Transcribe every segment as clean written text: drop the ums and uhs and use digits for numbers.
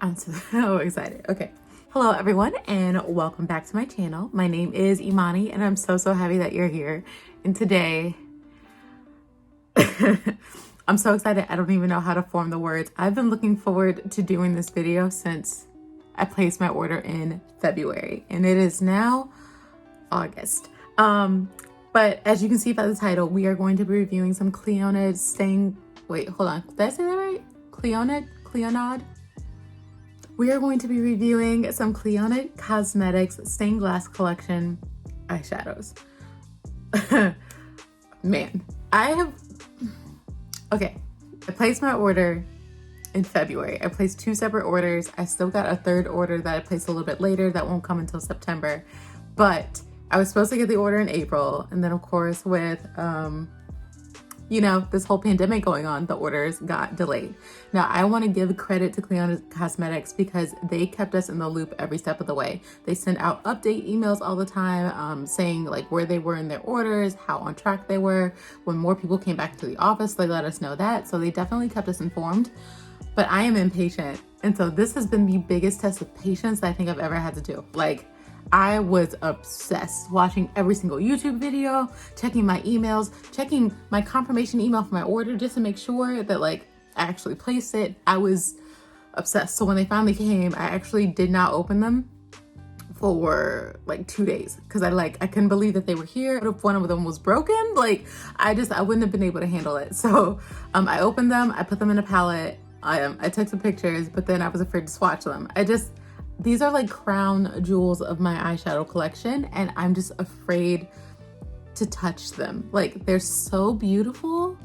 I'm so excited. Okay. Hello everyone and welcome back to my channel. My name is Imani and I'm so happy that you're here. And today, I'm so excited. I don't even know how to form the words. I've been looking forward to doing this video since I placed my order in February and it is now August. But as you can see by the title, we are going to be reviewing some Clionadh wait, hold on. Did I say that right? Clionadh? We are going to be reviewing some Clionadh Cosmetics Stained Glass Collection eyeshadows. Man, okay, I placed my order in February. I placed 2 separate orders. I still got a 3rd order that I placed a little bit later that won't come until September. But I was supposed to get the order in April. And then of course with, you know, this whole pandemic going on, the orders got delayed. Now, I want to give credit to Clionadh Cosmetics because they kept us in the loop every step of the way. They sent out update emails all the time, saying like where they were in their orders, how on track they were. When more people came back to the office, they let us know that. So they definitely kept us informed, but I am impatient. And so this has been the biggest test of patience that I think I've ever had to do. Like, I was obsessed watching every single YouTube video, checking my emails, checking my confirmation email for my order just to make sure that like I actually placed it. I was obsessed. So when they finally came, I actually did not open them for like 2 days because I couldn't believe that they were here. What if one of them was broken? Like I wouldn't have been able to handle it. So I opened them, I put them in a palette. I took some pictures, but then I was afraid to swatch them. These are like crown jewels of my eyeshadow collection and I'm just afraid to touch them. Like they're so beautiful.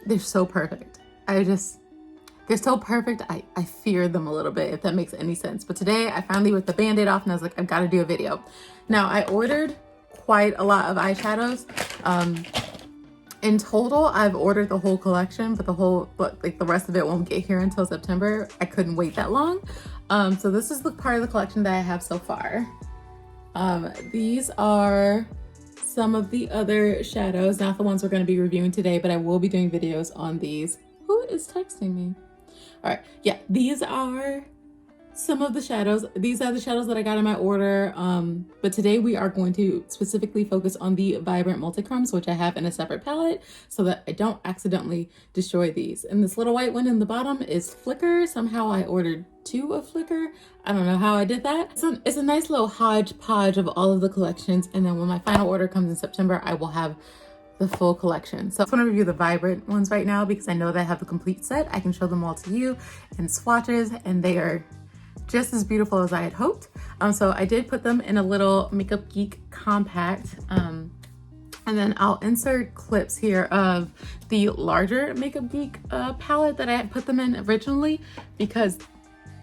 They're so perfect. They're so perfect. I fear them a little bit, if that makes any sense. But today I finally ripped the Band-Aid off and I was like, I've got to do a video. Now I ordered quite a lot of eyeshadows. In total, I've ordered the whole collection, but the rest of it won't get here until September. I couldn't wait that long. So this is the part of the collection that I have so far. These are some of the other shadows, not the ones we're going to be reviewing today, but I will be doing videos on these. Who is texting me? All right, yeah, these are some of the shadows. These are the shadows that I got in my order. But today we are going to specifically focus on the Vibrant Multichromes, which I have in a separate palette so that I don't accidentally destroy these. And this little white one in the bottom is Flicker. Somehow I ordered 2 of Flicker. I don't know how I did that. It's a nice little hodgepodge of all of the collections. And then when my final order comes in September, I will have the full collection. So I just want to review the Vibrant ones right now because I know that I have the complete set. I can show them all to you in swatches and they are just as beautiful as I had hoped. So I did put them in a little Makeup Geek compact. And then I'll insert clips here of the larger Makeup Geek palette that I had put them in originally because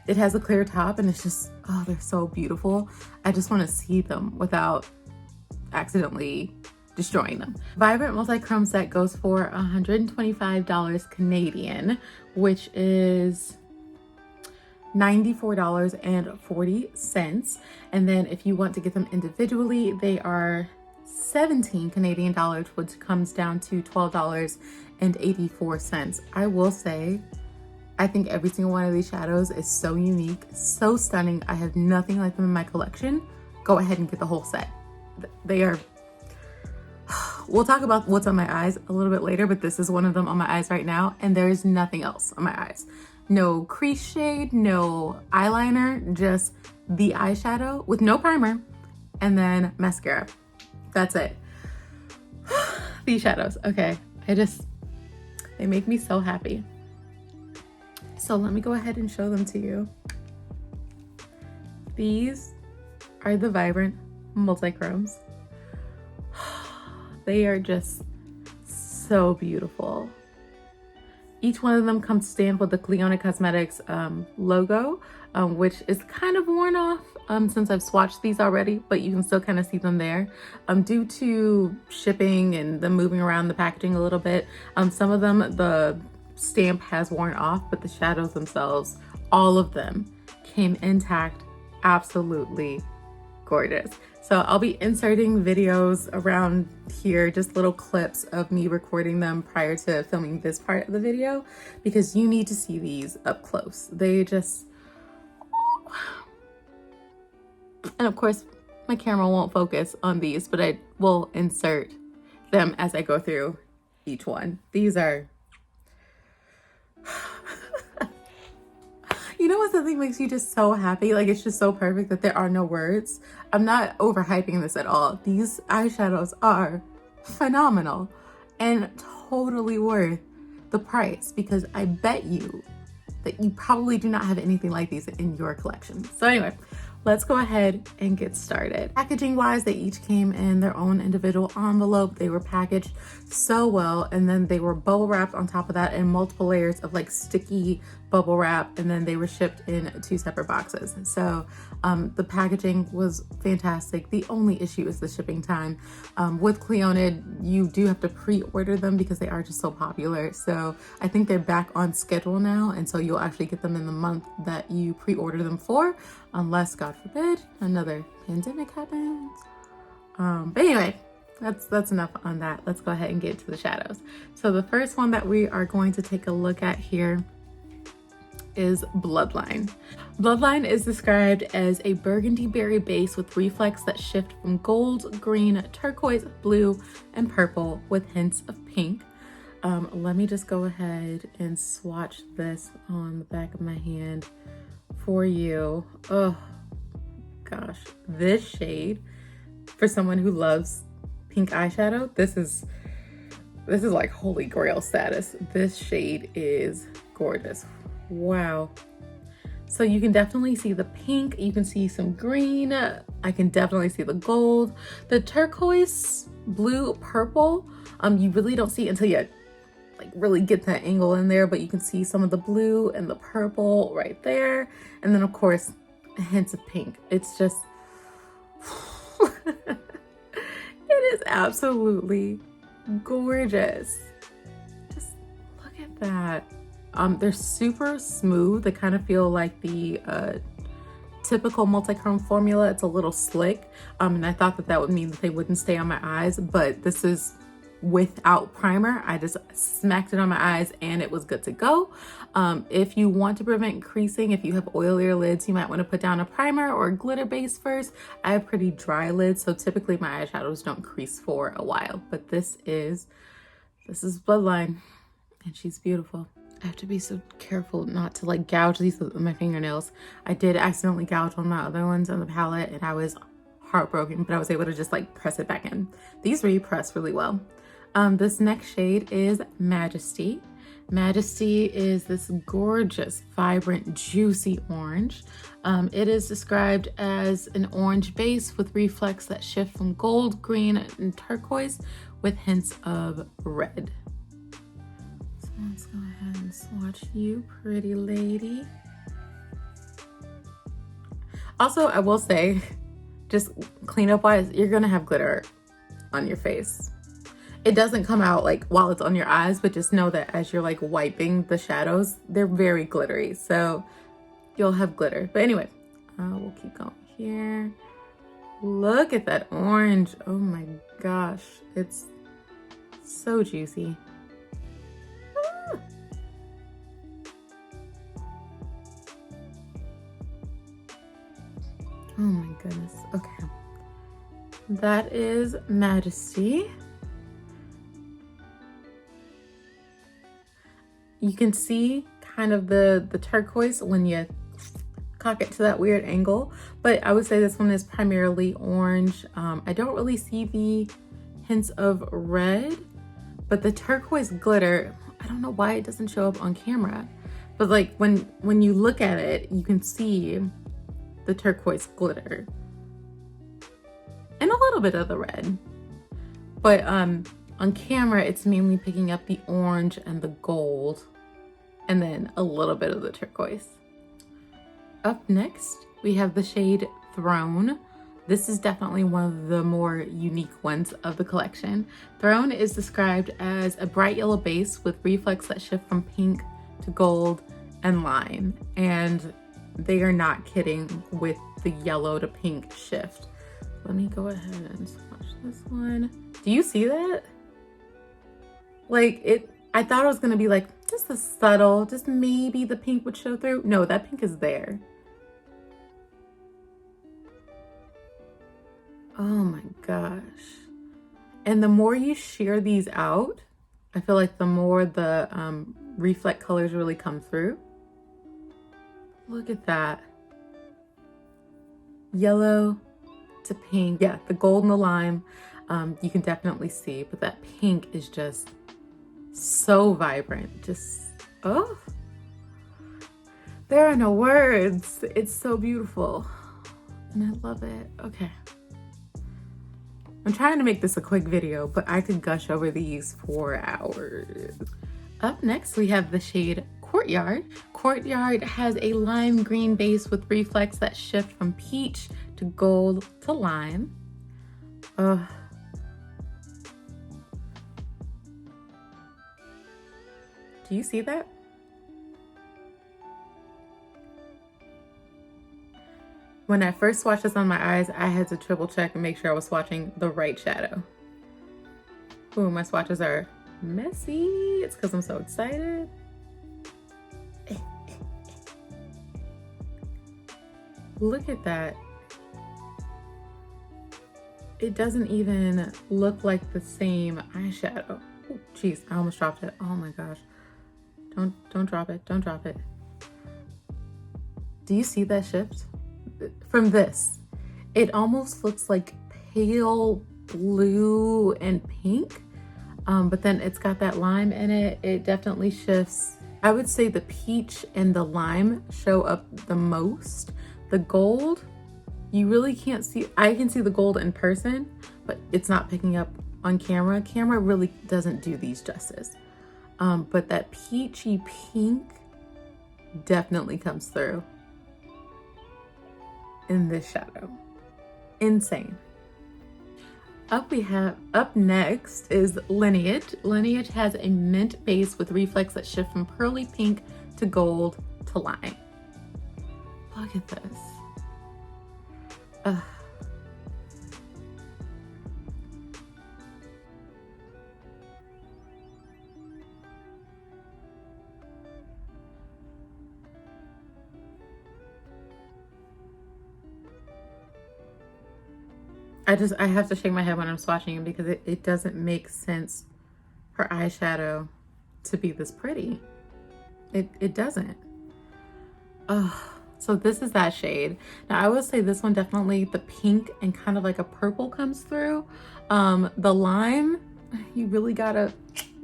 it has a clear top and it's just, oh, they're so beautiful. I just want to see them without accidentally destroying them. Vibrant Multichrome set goes for $125 Canadian, which is $94.40. And then if you want to get them individually, they are 17 Canadian dollars, which comes down to $12.84. I will say, I think every single one of these shadows is so unique, so stunning. I have nothing like them in my collection. Go ahead and get the whole set. They are, we'll talk about what's on my eyes a little bit later, but this is one of them on my eyes right now. And there is nothing else on my eyes. No crease shade, no eyeliner, just the eyeshadow with no primer and then mascara. That's it. These shadows, okay. They make me so happy. So let me go ahead and show them to you. These are the Vibrant Multichromes. They are just so beautiful. Each one of them comes stamped with the Clionadh Cosmetics logo, which is kind of worn off since I've swatched these already, but you can still kind of see them there. Due to shipping and them moving around the packaging a little bit, some of them, the stamp has worn off, but the shadows themselves, all of them came intact, absolutely gorgeous. So I'll be inserting videos around here, just little clips of me recording them prior to filming this part of the video, because you need to see these up close. They just, And of course, my camera won't focus on these, but I will insert them as I go through each one. These are, you know what, something makes you just so happy? Like, it's just so perfect that there are no words. I'm not overhyping this at all. These eyeshadows are phenomenal and totally worth the price, because I bet you that you probably do not have anything like these in your collection. So anyway, let's go ahead and get started. Packaging wise, they each came in their own individual envelope. They were packaged so well, and then they were bubble wrapped on top of that in multiple layers of like sticky bubble wrap, and then they were shipped in 2 separate boxes. So the packaging was fantastic. The only issue is the shipping time. With Clionadh, you do have to pre-order them because they are just so popular. So I think they're back on schedule now, and so you'll actually get them in the month that you pre-order them for, unless, God forbid, another pandemic happens. But anyway, that's enough on that. Let's go ahead and get to the shadows. So the first one that we are going to take a look at here is Bloodline. Bloodline is described as a burgundy berry base with reflex that shift from gold, green, turquoise, blue, and purple with hints of pink. Let me just go ahead and swatch this on the back of my hand for you. Oh gosh, this shade, for someone who loves pink eyeshadow, this is like holy grail status. This shade is gorgeous. Wow. So you can definitely see the pink, you can see some green, I can definitely see the gold, the turquoise, blue, purple. You really don't see until you like really get that angle in there, but you can see some of the blue and the purple right there. And then of course, hints of pink. It's just, it is absolutely gorgeous. Just look at that. They're super smooth. They kind of feel like the typical multi-chrome formula. It's a little slick. And I thought that would mean that they wouldn't stay on my eyes, but this is without primer. I just smacked it on my eyes and it was good to go. If you want to prevent creasing, if you have oilier lids, you might want to put down a primer or a glitter base first. I have pretty dry lids, so typically my eyeshadows don't crease for a while, but this is Bloodline and she's beautiful. I have to be so careful not to like gouge these with my fingernails. I did accidentally gouge on my other ones on the palette and I was heartbroken, but I was able to just like press it back in. These repress really well. This next shade is Majesty. Majesty is this gorgeous, vibrant, juicy orange. It is described as an orange base with reflex that shift from gold, green, and turquoise with hints of red. So let's go ahead and swatch you, pretty lady. Also, I will say, just cleanup wise, you're gonna have glitter on your face. It doesn't come out like while it's on your eyes, but just know that as you're like wiping the shadows, they're very glittery, so you'll have glitter. But anyway, we'll keep going here. Look at that orange. Oh my gosh, it's so juicy. Ah. Oh my goodness. Okay, that is Majesty. You can see kind of the turquoise when you cock it to that weird angle, but I would say this one is primarily orange. I don't really see the hints of red, but the turquoise glitter, I don't know why it doesn't show up on camera, but like when you look at it, you can see the turquoise glitter and a little bit of the red, but on camera, it's mainly picking up the orange and the gold, and then a little bit of the turquoise. Up next, we have the shade Throne. This is definitely one of the more unique ones of the collection. Throne is described as a bright yellow base with reflex that shift from pink to gold and lime. And they are not kidding with the yellow to pink shift. Let me go ahead and swatch this one. Do you see that? Like I thought it was gonna be like just a subtle, just maybe the pink would show through. No, that pink is there. Oh my gosh. And the more you sheer these out, I feel like the more the reflect colors really come through. Look at that. Yellow to pink. Yeah, the gold and the lime, you can definitely see, but that pink is just so vibrant. Just, oh, there are no words. It's so beautiful and I love it. Okay. I'm trying to make this a quick video, but I could gush over these for hours. Up next, we have the shade Courtyard. Courtyard has a lime green base with reflects that shift from peach to gold to lime. Do you see that? When I first swatched this on my eyes, I had to triple check and make sure I was swatching the right shadow. Ooh, my swatches are messy. It's because I'm so excited. Look at that. It doesn't even look like the same eyeshadow. Oh, jeez, I almost dropped it. Oh my gosh. Don't drop it. Don't drop it. Do you see that shift? From this, it almost looks like pale blue and pink, but then it's got that lime in it. It definitely shifts. I would say the peach and the lime show up the most. The gold, you really can't see. I can see the gold in person, but it's not picking up on camera. Camera really doesn't do these justice. But that peachy pink definitely comes through in this shadow. Insane. Up next is Lineage. Lineage has a mint base with reflects that shift from pearly pink to gold to lime. Look at this. I have to shake my head when I'm swatching it because it doesn't make sense for eyeshadow to be this pretty. It doesn't. So this is that shade. Now I will say this one definitely, the pink and kind of like a purple comes through. The lime, you really gotta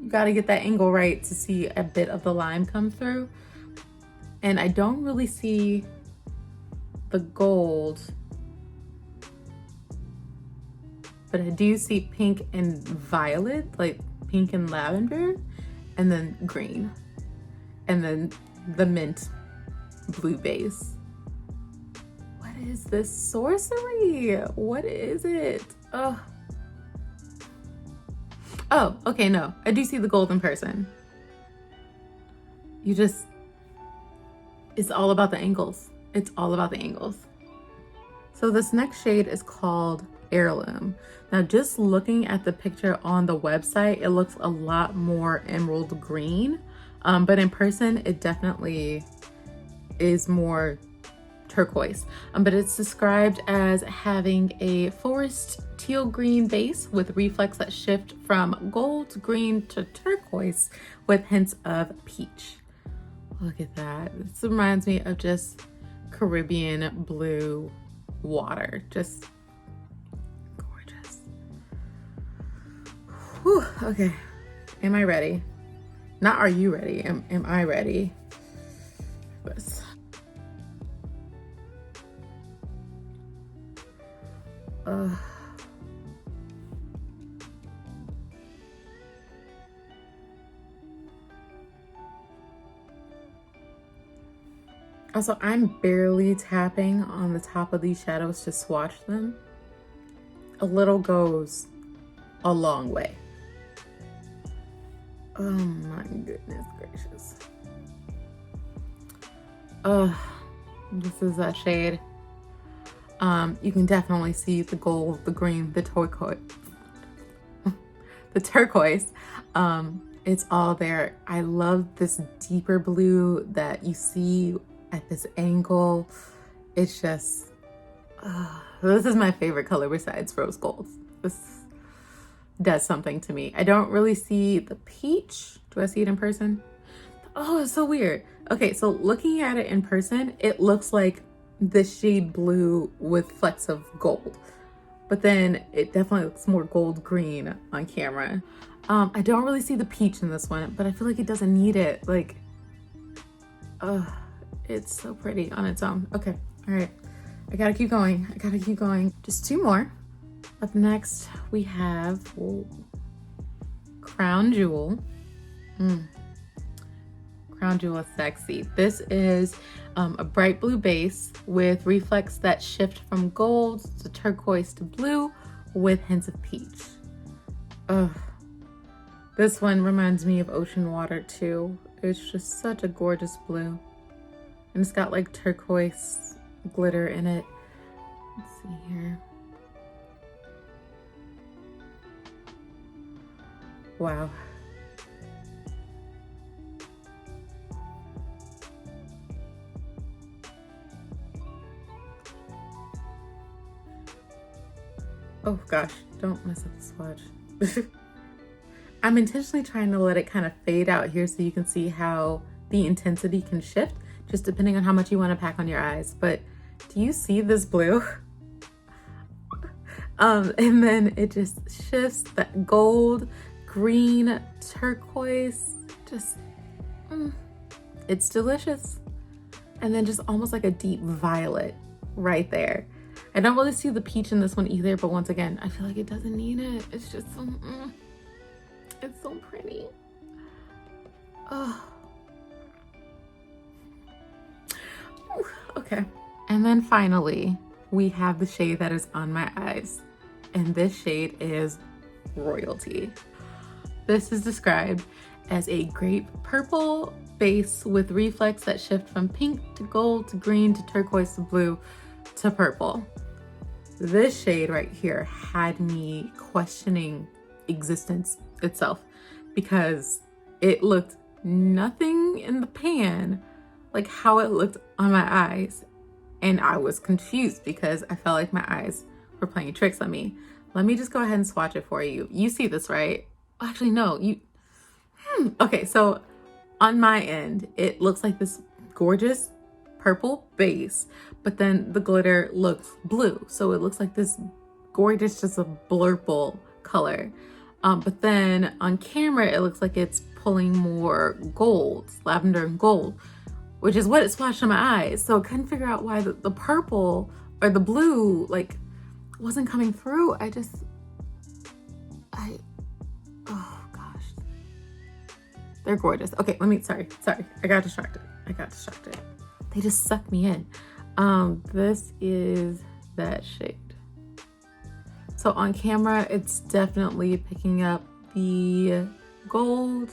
get that angle right to see a bit of the lime come through. And I don't really see the gold, but I do see pink and violet, like pink and lavender, and then green, and then the mint blue base. What is this sorcery? What is it? Oh, okay, no, I do see the gold in person. It's all about the angles. It's all about the angles. So this next shade is called Heirloom. Now just looking at the picture on the website, it looks a lot more emerald green, but in person it definitely is more turquoise. But it's described as having a forest teal green base with reflects that shift from gold, green to turquoise with hints of peach. Look at that. This reminds me of just Caribbean blue water. Just gorgeous. Whew, okay. Am I ready? Not are you ready? Am I ready? Yes. Also, I'm barely tapping on the top of these shadows to swatch them. A little goes a long way. Oh my goodness gracious. This is that shade. You can definitely see the gold, the green, the turquoise. The turquoise. It's all there. I love this deeper blue that you see at this angle. It's just, This is my favorite color besides rose gold. This does something to me. I don't really see the peach. Do I see it in person? Oh, it's so weird. Okay, so looking at it in person, it looks like the shade blue with flecks of gold. But then it definitely looks more gold green on camera. I don't really see the peach in this one, but I feel like it doesn't need it. Like, it's so pretty on its own. Okay, all right. I gotta keep going. I gotta keep going. Just two more. Up next, we have Crown Jewel. Crown Jewel is sexy. This is a bright blue base with reflex that shift from gold to turquoise to blue with hints of peach. This one reminds me of ocean water too. It's just such a gorgeous blue. And it's got like turquoise glitter in it. Let's see here. Wow. Oh gosh, don't mess up the swatch. I'm intentionally trying to let it kind of fade out here so you can see how the intensity can shift just depending on how much you want to pack on your eyes. But do you see this blue? And then it just shifts that gold, green, turquoise, just, it's delicious. And then just almost like a deep violet right there. I don't really see the peach in this one either, but once again, I feel like it doesn't need it. It's just so, it's so pretty. Oh. Okay. And then finally, we have the shade that is on my eyes. And this shade is Royalty. This is described as a grape purple base with reflex that shift from pink to gold to green to turquoise to blue to purple. This shade right here had me questioning existence itself because it looked nothing in the pan like how it looked on my eyes. And I was confused because I felt like my eyes were playing tricks on me. Let me just go ahead and swatch it for you. You see this, right? Actually, no, okay, so on my end, it looks like this gorgeous purple base, but then the glitter looks blue. So it looks like this gorgeous, just a blurple color. But then on camera, it looks like it's pulling more gold, lavender and gold, which is what it splashed on my eyes. So I couldn't figure out why the purple or the blue like wasn't coming through. Oh gosh. They're gorgeous. Okay, sorry. I got distracted. They just sucked me in. This is that shade. So on camera, it's definitely picking up the gold.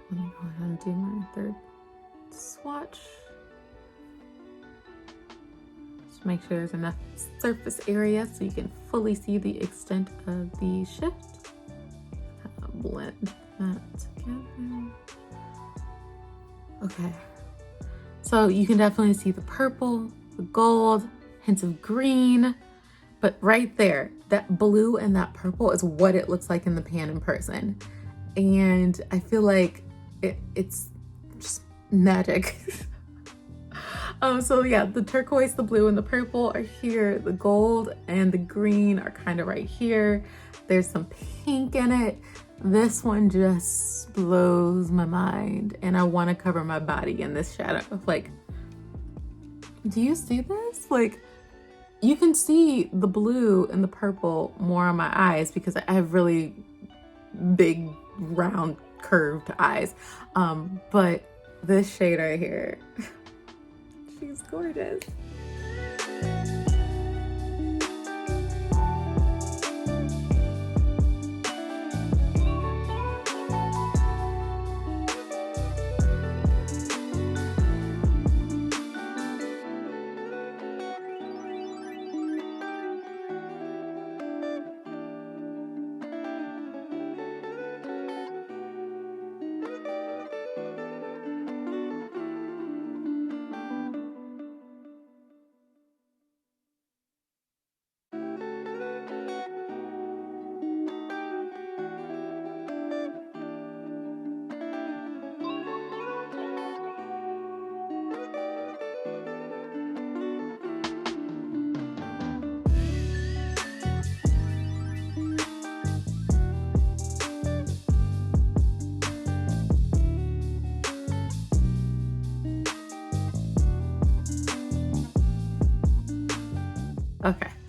Let me go ahead and do my third swatch. Just make sure there's enough surface area so you can fully see the extent of the shift. Kind of blend that together. Okay. So you can definitely see the purple, the gold, hints of green, but right there, that blue and that purple is what it looks like in the pan in person. And I feel like it's just magic. So yeah, the turquoise, the blue, and the purple are here. The gold and the green are kind of right here. There's some pink in it. This one just blows my mind, and I want to cover my body in this shadow. Like, do you see this? Like, you can see the blue and the purple more on my eyes because I have really big, round, curved eyes. But this shade right here, she's gorgeous.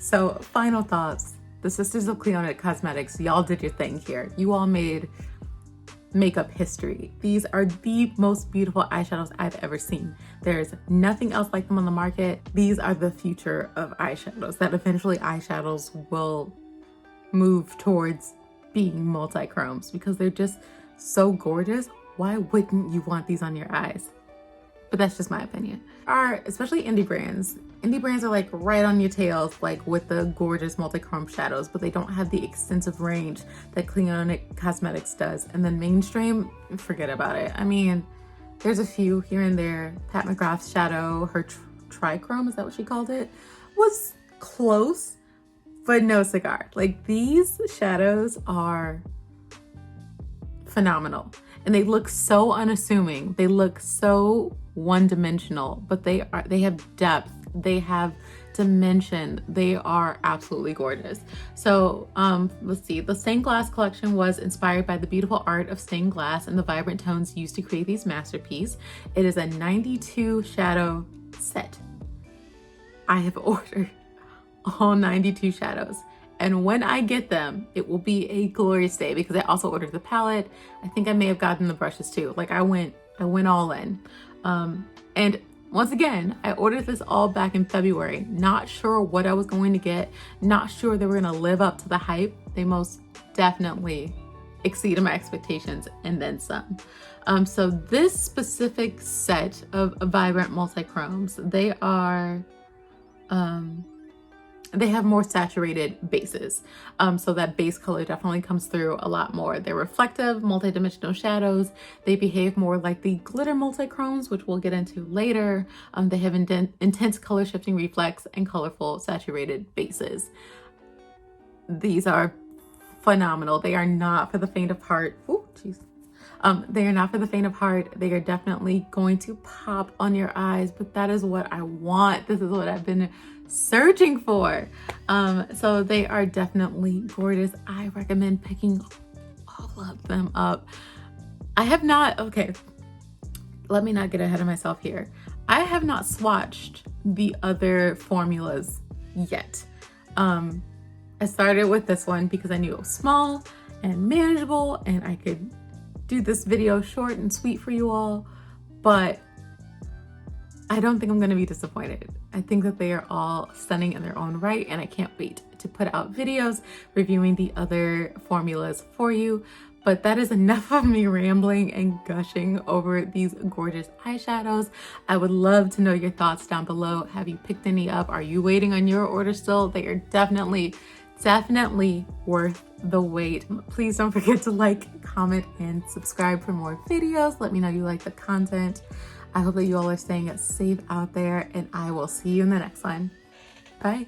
So final thoughts. The Sisters of Clionadh Cosmetics, y'all did your thing here. You all made makeup history. These are the most beautiful eyeshadows I've ever seen. There's nothing else like them on the market. These are the future of eyeshadows, that eventually eyeshadows will move towards being multi-chromes because they're just so gorgeous. Why wouldn't you want these on your eyes? But that's just my opinion. Especially indie brands. Indie brands are like right on your tails, like with the gorgeous multi-chrome shadows, but they don't have the extensive range that Clionadh Cosmetics does. And then mainstream, forget about it. I mean, there's a few here and there. Pat McGrath's shadow, her trichrome, is that what she called it? Was close, but no cigar. Like, these shadows are phenomenal. And they look so unassuming. They look so one-dimensional, but they have depth. They have dimension. They are absolutely gorgeous. So let's see. The stained glass collection was inspired by the beautiful art of stained glass and the vibrant tones used to create these masterpieces. It is a 92 shadow set. I have ordered all 92 shadows. And when I get them, it will be a glorious day because I also ordered the palette. I think I may have gotten the brushes too. Like, I went all in. And once again, I ordered this all back in February. Not sure what I was going to get. Not sure they were going to live up to the hype. They most definitely exceeded my expectations and then some. So this specific set of Vibrant Multichromes, they have more saturated bases. So that base color definitely comes through a lot more. They're reflective, multi-dimensional shadows. They behave more like the glitter multichromes, which we'll get into later. They have intense color shifting reflex and colorful saturated bases. These are phenomenal. They are not for the faint of heart. Oh, jeez. They are not for the faint of heart. They are definitely going to pop on your eyes, but that is what I want. This is what I've been searching for. So they are definitely gorgeous. I recommend picking all of them up. I have not, okay, let me not get ahead of myself here. I have not swatched the other formulas yet. I started with this one because I knew it was small and manageable and I could do this video short and sweet for you all, but I don't think I'm going to be disappointed. I think that they are all stunning in their own right, and I can't wait to put out videos reviewing the other formulas for you. But that is enough of me rambling and gushing over these gorgeous eyeshadows. I would love to know your thoughts down below. Have you picked any up? Are you waiting on your order still? They are definitely worth the wait. Please don't forget to like, comment, and subscribe for more videos. Let me know you like the content. I hope that you all are staying safe out there, and I will see you in the next one. Bye.